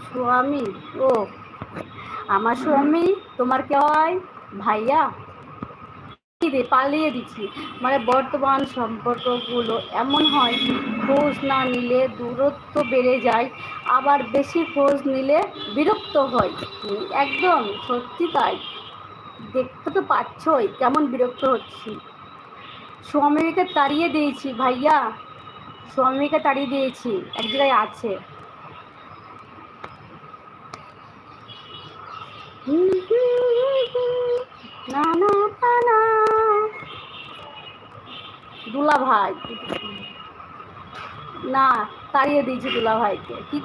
স্বামী? ও, আমার স্বামী তোমার কে হয়? ভাইয়া? পালিয়ে দিচ্ছি। মানে বর্তমান সম্পর্কগুলো এমন হয়, খোঁজ না নিলে দূরত্ব বেড়ে যায়, আবার বেশি খোঁজ নিলে বিরক্ত হয়। একদম সত্যি তাই। দেখতে তো পাচ্ছই কেমন বিরক্ত হচ্ছি। স্বামীকে তাড়িয়ে দিয়েছি ভাইয়া, স্বামীকে তাড়িয়ে দিয়েছি, এক জায়গায় আছে। না না না না। দুলা ভাই, না, তাড়িয়ে দিয়েছি দুলা ভাইকে। কি